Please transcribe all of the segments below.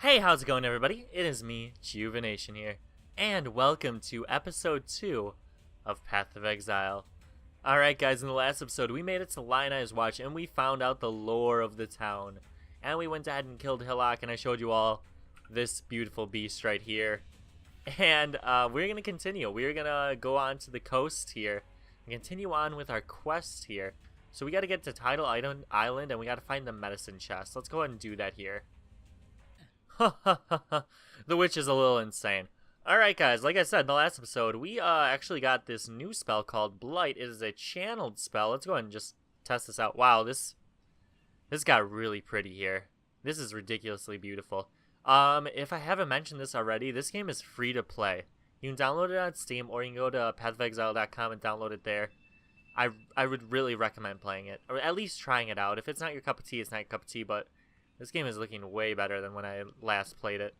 Hey, how's it going, everybody? It is me, Juvination here, and welcome to episode 2 of Path of Exile. Alright guys, in the last episode, we made it to Lionel's Watch, and we found out the lore of the town. And we went ahead and killed Hillock, and I showed you all this beautiful beast right here. And we're going to continue. We're going to go on to the coast here, and continue on with our quest here. So we got to get to Tidal Island, and we got to find the medicine chest. Let's go ahead and do that here. The witch is a little insane. Alright guys, like I said in the last episode, we actually got this new spell called Blight. It is a channeled spell. Let's go ahead and just test this out. Wow, this got really pretty here. This is ridiculously beautiful. If I haven't mentioned this already, this game is free to play. You can download it on Steam, or you can go to pathofexile.com and download it there. I would really recommend playing it, or at least trying it out. If it's not your cup of tea, it's not your cup of tea, but this game is looking way better than when I last played it.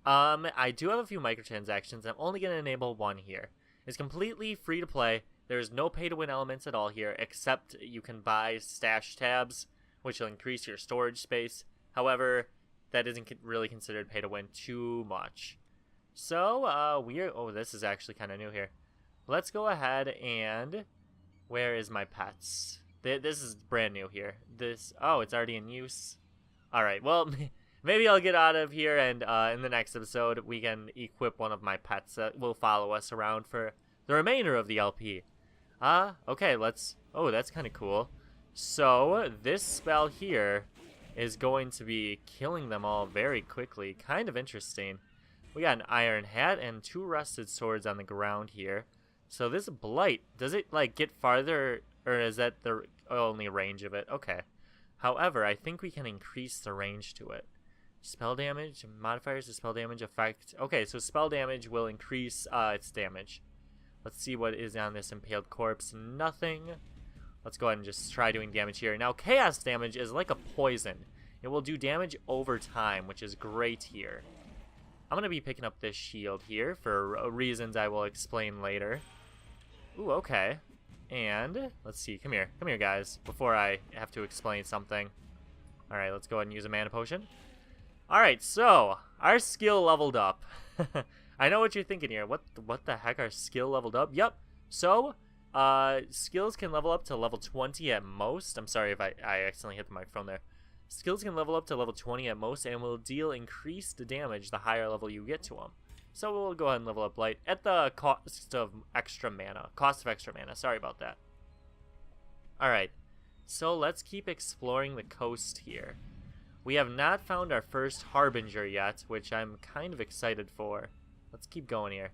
I do have a few microtransactions. I'm only going to enable one here. It's completely free to play. There's no pay to win elements at all here, except you can buy stash tabs, which will increase your storage space. However, that isn't really considered pay to win too much. So, oh, this is actually kind of new here. Let's go ahead and, where is my pets? This is brand new here. Oh, it's already in use. Alright, well, maybe I'll get out of here, and in the next episode, we can equip one of my pets that will follow us around for the remainder of the LP. Okay, oh, that's kind of cool. So, this spell here is going to be killing them all very quickly. Kind of interesting. We got an iron hat and 2 rusted swords on the ground here. So this Blight, does it, like, get farther, or is that the only range of it? Okay. However, I think we can increase the range to it. Spell damage, modifiers to spell damage effect. Okay, so spell damage will increase its damage. Let's see what is on this impaled corpse. Nothing. Let's go ahead and just try doing damage here. Now, chaos damage is like a poison. It will do damage over time, which is great here. I'm going to be picking up this shield here for reasons I will explain later. Ooh, okay. And, let's see, come here, guys, before I have to explain something. Alright, let's go ahead and use a mana potion. Alright, so, our skill leveled up. I know what you're thinking here. What the heck, our skill leveled up? Yep. So, skills can level up to level 20 at most. I'm sorry if I accidentally hit the microphone there. Skills can level up to level 20 at most, and will deal increased damage the higher level you get to them. So we'll go ahead and level up Blight at the cost of extra mana. Sorry about that. Alright, so let's keep exploring the coast here. We have not found our first Harbinger yet, which I'm kind of excited for. Let's keep going here.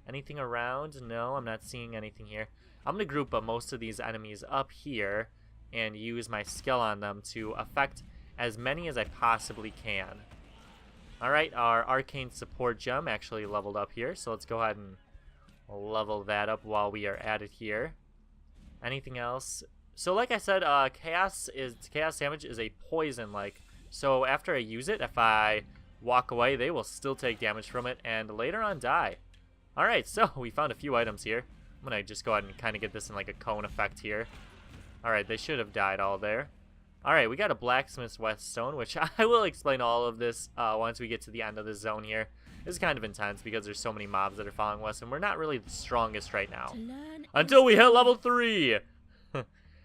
Anything around? No, I'm not seeing anything here. I'm going to group most of these enemies up here and use my skill on them to affect as many as I possibly can. Alright, our arcane support gem actually leveled up here, so let's go ahead and level that up while we are at it here. Anything else? So like I said, chaos damage is a poison, so after I use it, if I walk away, they will still take damage from it and later on die. Alright, so we found a few items here. I'm gonna just go ahead and kind of get this in like a cone effect here. Alright, they should have died all there. Alright, we got a blacksmith's whetstone, which I will explain all of this once we get to the end of the zone here. This is kind of intense because there's so many mobs that are following us, and we're not really the strongest right now. Until we hit level 3!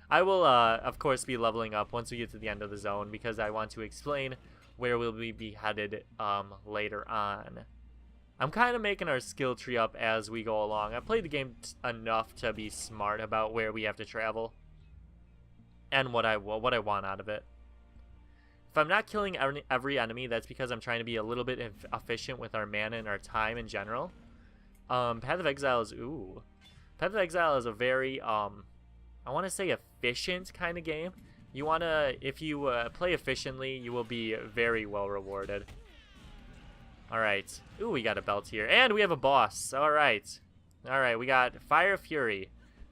I will, of course, be leveling up once we get to the end of the zone, because I want to explain where we'll be headed later on. I'm kind of making our skill tree up as we go along. I played the game enough to be smart about where we have to travel and what I want out of it. If I'm not killing every enemy, that's because I'm trying to be a little bit efficient with our mana and our time in general. Path of Exile is a very, I want to say efficient kind of game. If you play efficiently, you will be very well rewarded. Alright. Ooh, we got a belt here. And we have a boss. Alright. Alright, we got Fire Fury.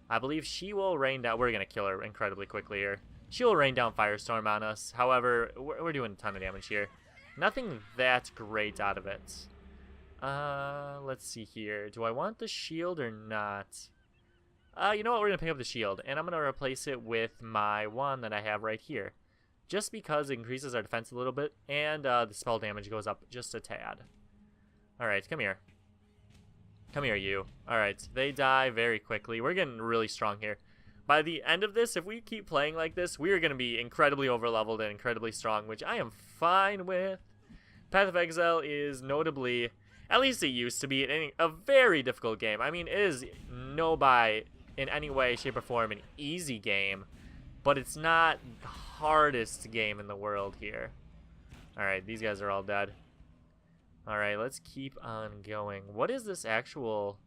I believe she will rain down. We're going to kill her incredibly quickly here. She will rain down Firestorm on us. However, we're doing a ton of damage here. Nothing that great out of it. Let's see here. Do I want the shield or not? You know what? We're going to pick up the shield. And I'm going to replace it with my one that I have right here. just because it increases our defense a little bit, and the spell damage goes up just a tad. Alright, come here. Come here, you. Alright, they die very quickly. We're getting really strong here. By the end of this, if we keep playing like this, we are going to be incredibly overleveled and incredibly strong, which I am fine with. Path of Exile is notably, at least it used to be, a very difficult game. I mean, it is no by in any way, shape, or form an easy game, but it's not the hardest game in the world here. Alright, these guys are all dead. Alright, let's keep on going. What is this actual...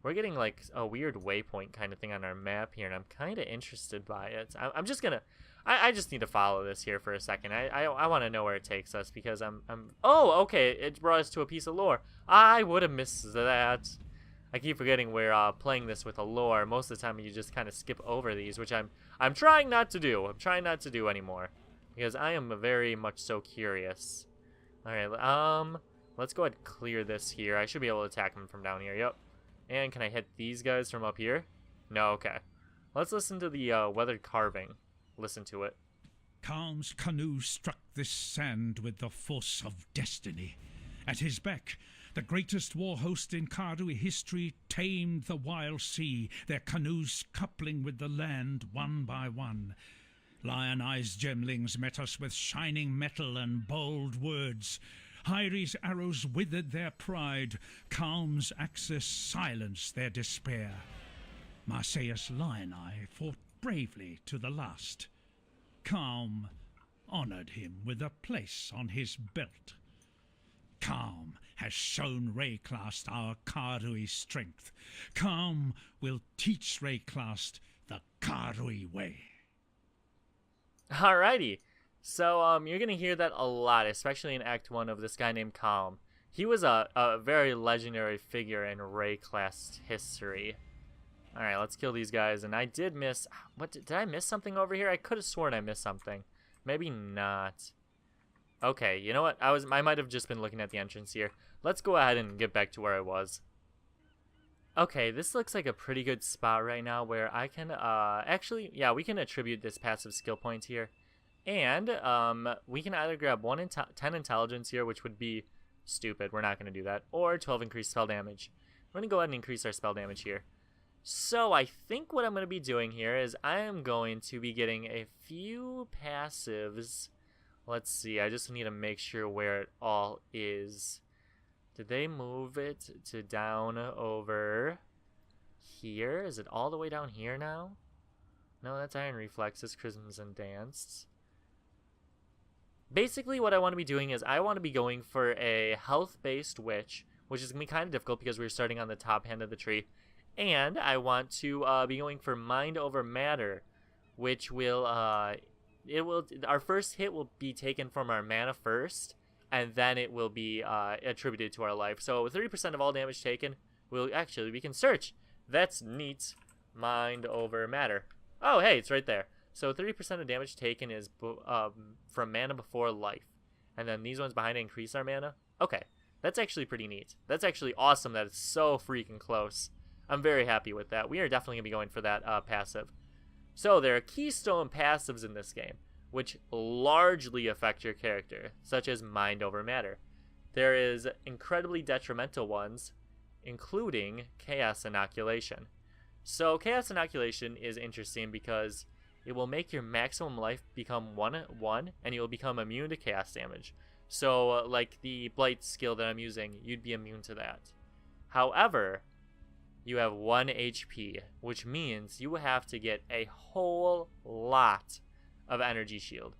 We're getting like a weird waypoint kind of thing on our map here, and I'm kind of interested by it. I'm just gonna... I just need to follow this here for a second. I want to know where it takes us, because Oh, okay, it brought us to a piece of lore. I would have missed that. I keep forgetting we're playing this with a lore. Most of the time you just kind of skip over these, which I'm trying not to do. I'm trying not to do anymore, because I am very much so curious. Alright, let's go ahead and clear this here. I should be able to attack them from down here, yep. And can I hit these guys from up here? No, okay. Let's listen to the weathered carving. Listen to it. Calm's canoe struck this sand with the force of destiny. At his beck, the greatest war host in Karui history tamed the wild sea, their canoes coupling with the land one by one. Lion-eyes gemlings met us with shining metal and bold words. Hyri's arrows withered their pride, Calm's axis silenced their despair. Marseilles Lion-eye fought bravely to the last. Calm honored him with a place on his belt. Calm has shown Wraeclast our Karui strength. Calm will teach Wraeclast the Karui way. Alrighty. So, you're going to hear that a lot, especially in Act 1 of this guy named Calm. He was a very legendary figure in Wraeclast history. Alright, let's kill these guys. And I did miss... What, did I miss something over here? I could have sworn I missed something. Maybe not. Okay, you know what? I might have just been looking at the entrance here. Let's go ahead and get back to where I was. Okay, this looks like a pretty good spot right now where I can, actually, yeah, we can attribute this passive skill point here. And we can either grab 10 intelligence here, which would be stupid. We're not going to do that. Or 12 increased spell damage. We're going to go ahead and increase our spell damage here. So I think what I'm going to be doing here is I am going to be getting a few passives. Let's see. I just need to make sure where it all is. Did they move it to down over here? Is it all the way down here now? No, that's Iron Reflexes, Crimson Dance. Basically, what I want to be doing is I want to be going for a health-based witch, which is going to be kind of difficult because we're starting on the top hand of the tree. And I want to be going for Mind Over Matter, which will, our first hit will be taken from our mana first, and then it will be attributed to our life. So 30% of all damage taken will actually, we can search. That's neat. Mind Over Matter. Oh, hey, it's right there. So 30% of damage taken is from mana before life. And then these ones behind it increase our mana. Okay, that's actually pretty neat. That's actually awesome that it's so freaking close. I'm very happy with that. We are definitely going to be going for that passive. So there are keystone passives in this game, which largely affect your character, such as Mind Over Matter. There is incredibly detrimental ones, including Chaos Inoculation. So Chaos Inoculation is interesting because it will make your maximum life become 1/1, and you will become immune to chaos damage. So, like the Blight skill that I'm using, you'd be immune to that. However, you have 1 HP, which means you have to get a whole lot of energy shield.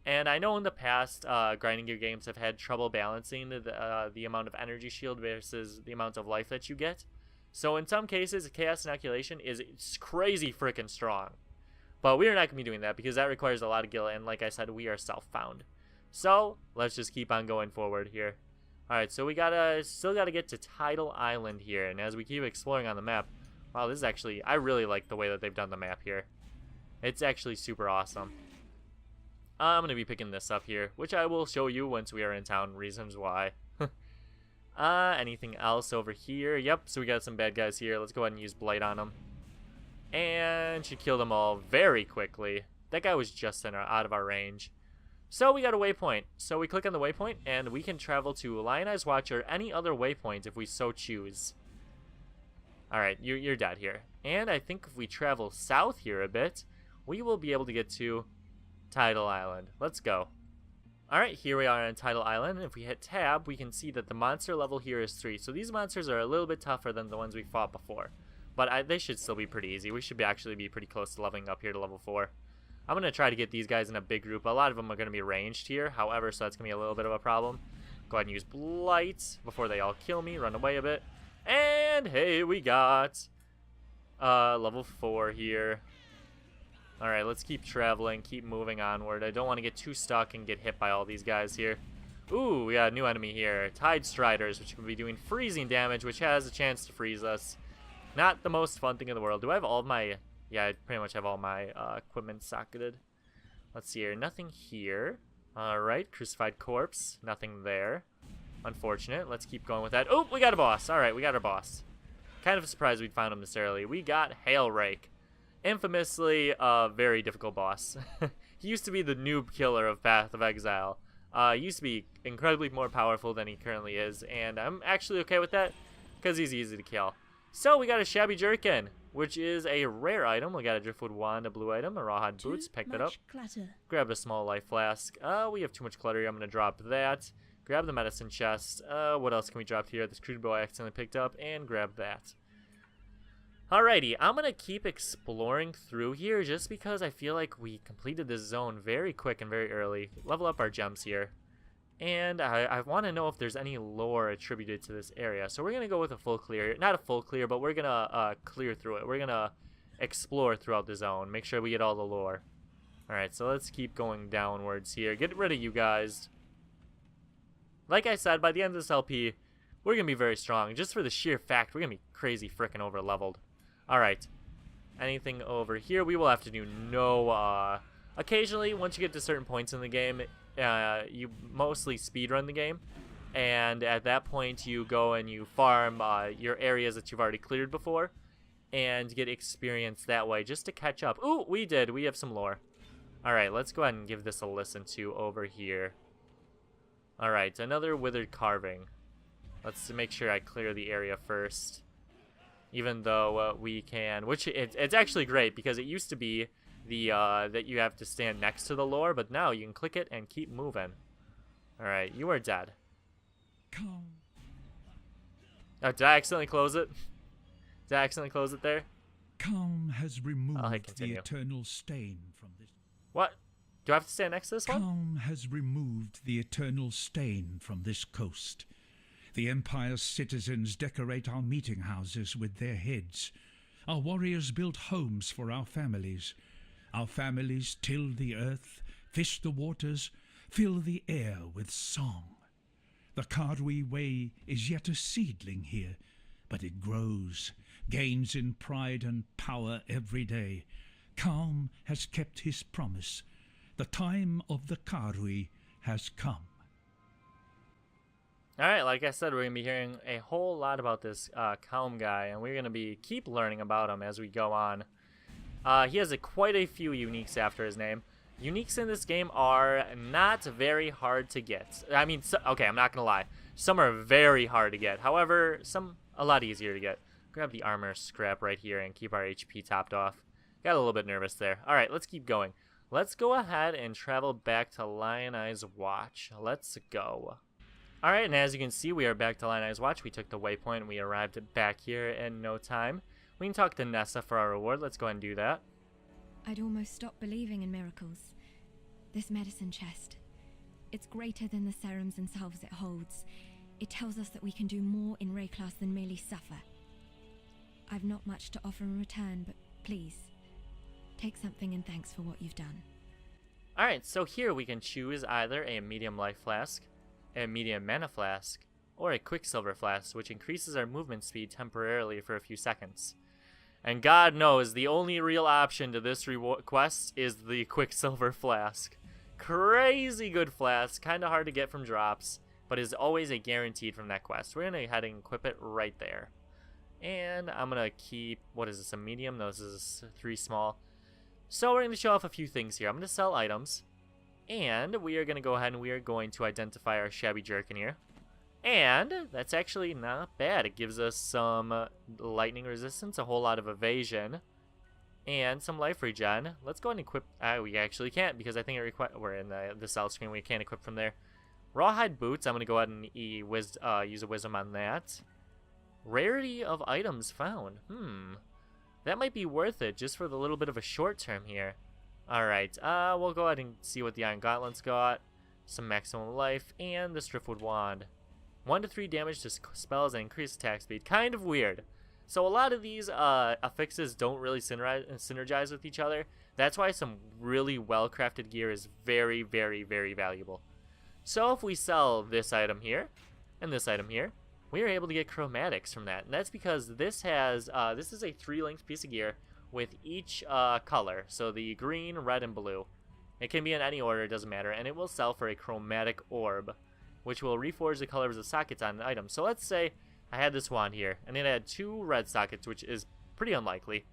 And I know in the past, grinding gear games have had trouble balancing the amount of energy shield versus the amount of life that you get. So in some cases, Chaos Inoculation is crazy freaking strong. But we are not going to be doing that because that requires a lot of gil, and like I said, we are self-found. So, let's just keep on going forward here. Alright, so we still gotta get to Tidal Island here, and as we keep exploring on the map, wow, this is actually, I really like the way that they've done the map here. It's actually super awesome. I'm gonna be picking this up here, which I will show you once we are in town, reasons why. Anything else over here? Yep, so we got some bad guys here. Let's go ahead and use Blight on them. And should kill them all very quickly. That guy was just out of our range. So we got a waypoint. So we click on the waypoint, and we can travel to Lion Eyes Watch or any other waypoint if we so choose. Alright, you're dead here. And I think if we travel south here a bit, we will be able to get to Tidal Island. Let's go. Alright, here we are on Tidal Island, and if we hit tab, we can see that the monster level here is 3. So these monsters are a little bit tougher than the ones we fought before. But they should still be pretty easy. We should actually be pretty close to leveling up here to level 4. I'm going to try to get these guys in a big group. A lot of them are going to be ranged here, however, so that's going to be a little bit of a problem. Go ahead and use Blight before they all kill me, run away a bit. And hey, we got level 4 here. Alright, let's keep traveling, keep moving onward. I don't want to get too stuck and get hit by all these guys here. Ooh, we got a new enemy here. Tide Striders, which can be doing freezing damage, which has a chance to freeze us. Not the most fun thing in the world. Do I have all of my... Yeah, I pretty much have all my equipment socketed. Let's see here. Nothing here. Alright, Crucified Corpse. Nothing there. Unfortunate. Let's keep going with that. Oh, we got a boss. Alright, we got our boss. Kind of surprised we'd found him this early. We got Hail Rake. Infamously, a very difficult boss. He used to be the noob killer of Path of Exile. He used to be incredibly more powerful than he currently is, and I'm actually okay with that, because he's easy to kill. So we got a Shabby Jerkin, which is a rare item. We got a Driftwood Wand, a blue item, a Rawhide Boots, picked it up. Grab a small life flask. We have too much clutter here. I'm going to drop that. Grab the medicine chest. What else can we drop here? This crude bow I accidentally picked up, and grab that. Alrighty, I'm going to keep exploring through here just because I feel like we completed this zone very quick and very early. Level up our gems here. And I want to know if there's any lore attributed to this area. So we're going to go with a full clear. Not a full clear, but we're going to clear through it. We're going to explore throughout the zone. Make sure we get all the lore. Alright, so let's keep going downwards here. Get rid of you guys. Like I said, by the end of this LP, we're going to be very strong. Just for the sheer fact, we're going to be crazy freaking over-leveled. Alright. Anything over here? We will have to do no... Occasionally, once you get to certain points in the game... you mostly speedrun the game, and at that point you go and you farm your areas that you've already cleared before and get experience that way just to catch up. Ooh, we did. We have some lore. Alright, let's go ahead and give this a listen to over here. Alright, another withered carving. Let's make sure I clear the area first. Even though we can, which it's actually great because it used to be that you have to stand next to the lore, but now you can click it and keep moving. Alright, you are dead. Calm. Oh, did I accidentally close it? Did I accidentally close it there? Calm has removed the eternal stain from this. What? Do I have to stand next to this one? Calm has removed the eternal stain from this coast. The Empire's citizens decorate our meeting houses with their heads. Our warriors build homes for our families. Our families till the earth, fish the waters, fill the air with song. The Karui way is yet a seedling here, but it grows, gains in pride and power every day. Calm has kept his promise. The time of the Karui has come. Alright, like I said, we're going to be hearing a whole lot about this Calm guy, and we're going to keep learning about him as we go on. He has quite a few uniques after his name. Uniques in this game are not very hard to get. I mean, okay, I'm not going to lie. Some are very hard to get. However, some a lot easier to get. Grab the armor scrap right here and keep our HP topped off. Got a little bit nervous there. Alright, let's keep going. Let's go ahead and travel back to Lion Eyes Watch. Let's go. Alright, and as you can see, we are back to Lion Eyes Watch. We took the waypoint and we arrived back here in no time. We can talk to Nessa for our reward. Let's go ahead and do that. I'd almost stopped believing in miracles. This medicine chest, it's greater than the serums and salves it holds. It tells us that we can do more in Wraeclast than merely suffer. I've not much to offer in return, but please, take something in thanks for what you've done. Alright, so here we can choose either a medium life flask, a medium mana flask, or a quicksilver flask, which increases our movement speed temporarily for a few seconds. And God knows the only real option to this quest is the quicksilver flask. Crazy good flask, kind of hard to get from drops, but is always a guaranteed from that quest. We're going to go ahead and equip it right there. And I'm going to keep, what is this, a medium? No, this is 3 small. So we're going to show off a few things here. I'm going to sell items. And we are going to go ahead and we are going to identify our shabby jerkin here. And that's actually not bad. It gives us some lightning resistance, a whole lot of evasion, and some life regen. Let's go ahead and equip. We actually can't because I think we're in the sell screen. We can't equip from there. Rawhide boots. I'm going to go ahead and use a wisdom on that. Rarity of items found. That might be worth it just for the little bit of a short term here. Alright, we'll go ahead and see what the Iron Gauntlet's got. Some maximum life, and this Driftwood Wand. 1 to 3 damage to spells and increased attack speed. Kind of weird. So a lot of these affixes don't really synergize with each other. That's why some really well-crafted gear is very, very, very valuable. So if we sell this item here, and this item here, we are able to get chromatics from that. And that's because this has, this is a 3-length piece of gear with each color. So the green, red, and blue. It can be in any order, it doesn't matter. And it will sell for a chromatic orb, which will reforge the colors of sockets on an item. So let's say I had this wand here, and it had 2 red sockets, which is pretty unlikely,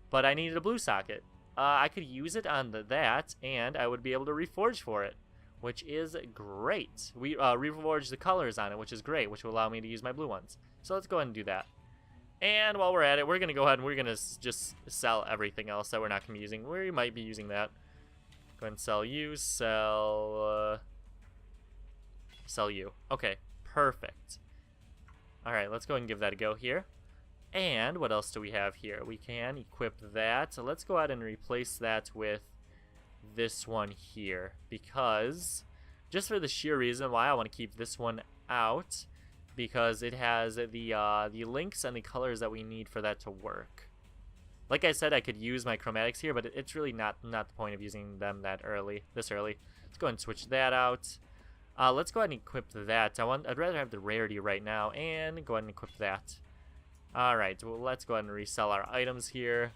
but I needed a blue socket. I could use it on that, and I would be able to reforge for it, which is great. We reforge the colors on it, which is great, which will allow me to use my blue ones. So let's go ahead and do that. And while we're at it, we're going to go ahead and we're going to just sell everything else that we're not going to be using. We might be using that. Go ahead and sell you, sell you. Okay, perfect. Alright, let's go ahead and give that a go here. And what else do we have here? We can equip that. So let's go ahead and replace that with this one here. Because, just for the sheer reason why I want to keep this one out, because it has the links and the colors that we need for that to work. Like I said, I could use my chromatics here, but it's really not the point of using them this early. Let's go ahead and switch that out. Let's go ahead and equip that. I'd rather have the rarity right now, and go ahead and equip that. Alright, well, let's go ahead and resell our items here.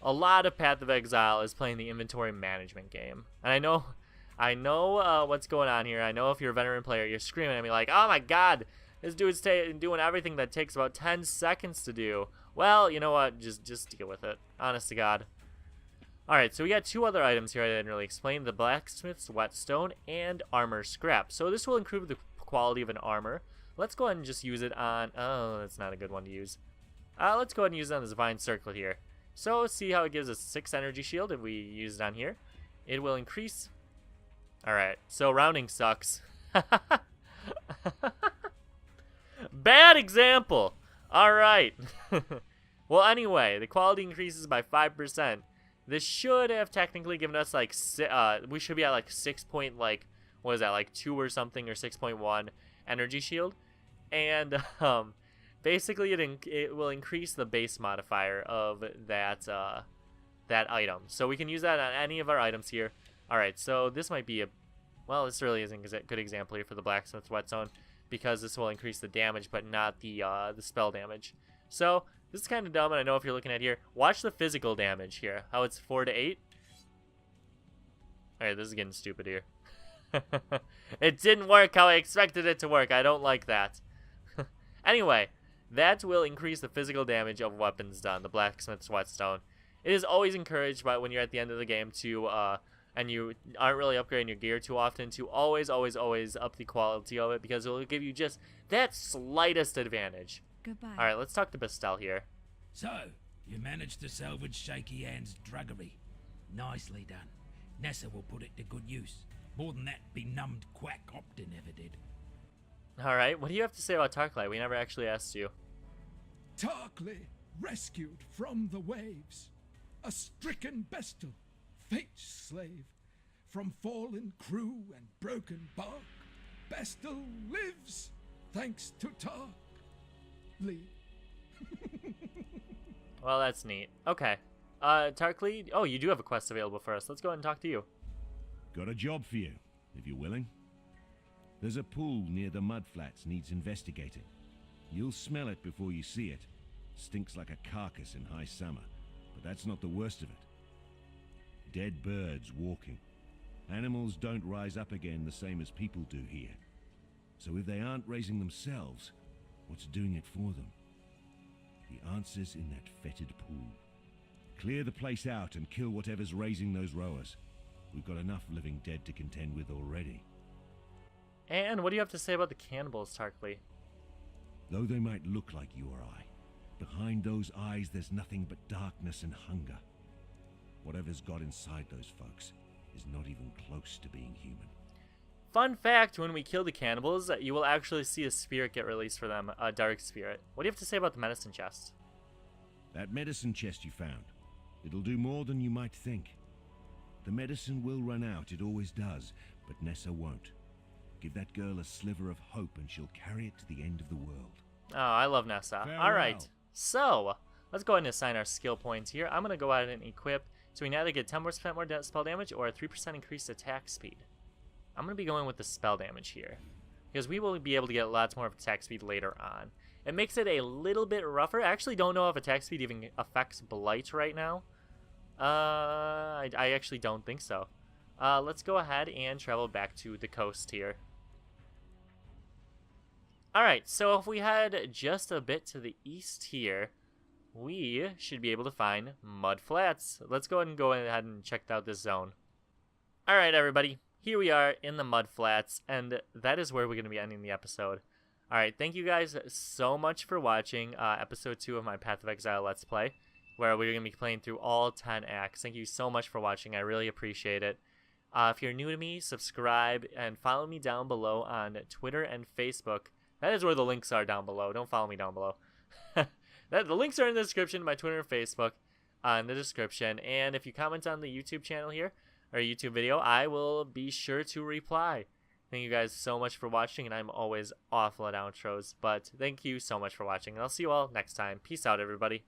A lot of Path of Exile is playing the inventory management game. And I know what's going on here. I know if you're a veteran player, you're screaming at me like, oh my god, this dude's doing everything that takes about 10 seconds to do. Well, you know what, just deal with it. Honest to God. Alright, so we got 2 other items here I didn't really explain. The Blacksmith's Whetstone and Armor Scrap. So this will improve the quality of an armor. Let's go ahead and just use it on... Oh, that's not a good one to use. Let's go ahead and use it on this Vine Circlet here. So see how it gives us 6 energy shield if we use it on here. It will increase... Alright, so rounding sucks. Bad example! Alright. Well, anyway, the quality increases by 5%. This should have technically given us like we should be at like 6 point like what is that, like 2 or something, or 6.1 energy shield, and basically it will increase the base modifier of that item. So we can use that on any of our items here. All right, so this might be this really isn't a good example here for the Blacksmith's Whetstone, because this will increase the damage but not the spell damage. So this is kind of dumb, and I know if you're looking at here, watch the physical damage here. How it's 4 to 8. Alright, this is getting stupid here. It didn't work how I expected it to work. I don't like that. Anyway, that will increase the physical damage of weapons done, the Blacksmith's Whetstone. It is always encouraged by when you're at the end of the game to, and you aren't really upgrading your gear too often, to always up the quality of it, because it will give you just that slightest advantage. Goodbye. Alright, let's talk to Bastel here. So, you managed to salvage Shaky Hand's druggery. Nicely done. Nessa will put it to good use. More than that benumbed quack Optin ever did. Alright, what do you have to say about Tarkley? We never actually asked you. Tarkley, rescued from the waves. A stricken Bestel, fate's slave. From fallen crew and broken bark, Bestel lives, thanks to Tark. Well, that's neat. Okay. Tarkley, oh, you do have a quest available for us. Let's go ahead and talk to you. Got a job for you, if you're willing. There's a pool near the mudflats needs investigating. You'll smell it before you see it. Stinks like a carcass in high summer, but that's not the worst of it. Dead birds walking. Animals don't rise up again the same as people do here. So if they aren't raising themselves, what's doing it for them? The answer's in that fetid pool. Clear the place out and kill whatever's raising those rowers. We've got enough living dead to contend with already. And what do you have to say about the cannibals, Tarkly? Though they might look like you or I, behind those eyes there's nothing but darkness and hunger. Whatever's got inside those folks is not even close to being human. Fun fact, when we kill the cannibals, you will actually see a spirit get released for them, a dark spirit. What do you have to say about the medicine chest? That medicine chest you found, it'll do more than you might think. The medicine will run out, it always does, but Nessa won't. Give that girl a sliver of hope and she'll carry it to the end of the world. Oh, I love Nessa. Farewell. Alright, so let's go ahead and assign our skill points here. I'm going to go ahead and equip, so we can either get 10% more spell damage or a 3% increased attack speed. I'm going to be going with the spell damage here, because we will be able to get lots more of attack speed later on. It makes it a little bit rougher. I actually don't know if attack speed even affects Blight right now. I actually don't think so. Let's go ahead and travel back to the coast here. Alright, so if we head just a bit to the east here, we should be able to find Mud Flats. Let's go ahead and check out this zone. Alright, everybody. Here we are in the Mud Flats, and that is where we're going to be ending the episode. Alright, thank you guys so much for watching episode 2 of my Path of Exile Let's Play, where we're going to be playing through all 10 acts. Thank you so much for watching. I really appreciate it. If you're new to me, subscribe and follow me down below on Twitter and Facebook. That is where the links are down below. Don't follow me down below. The links are in the description, my Twitter and Facebook in the description. And if you comment on the YouTube channel here, or YouTube video, I will be sure to reply. Thank you guys so much for watching, and I'm always awful at outros. But thank you so much for watching, and I'll see you all next time. Peace out, everybody.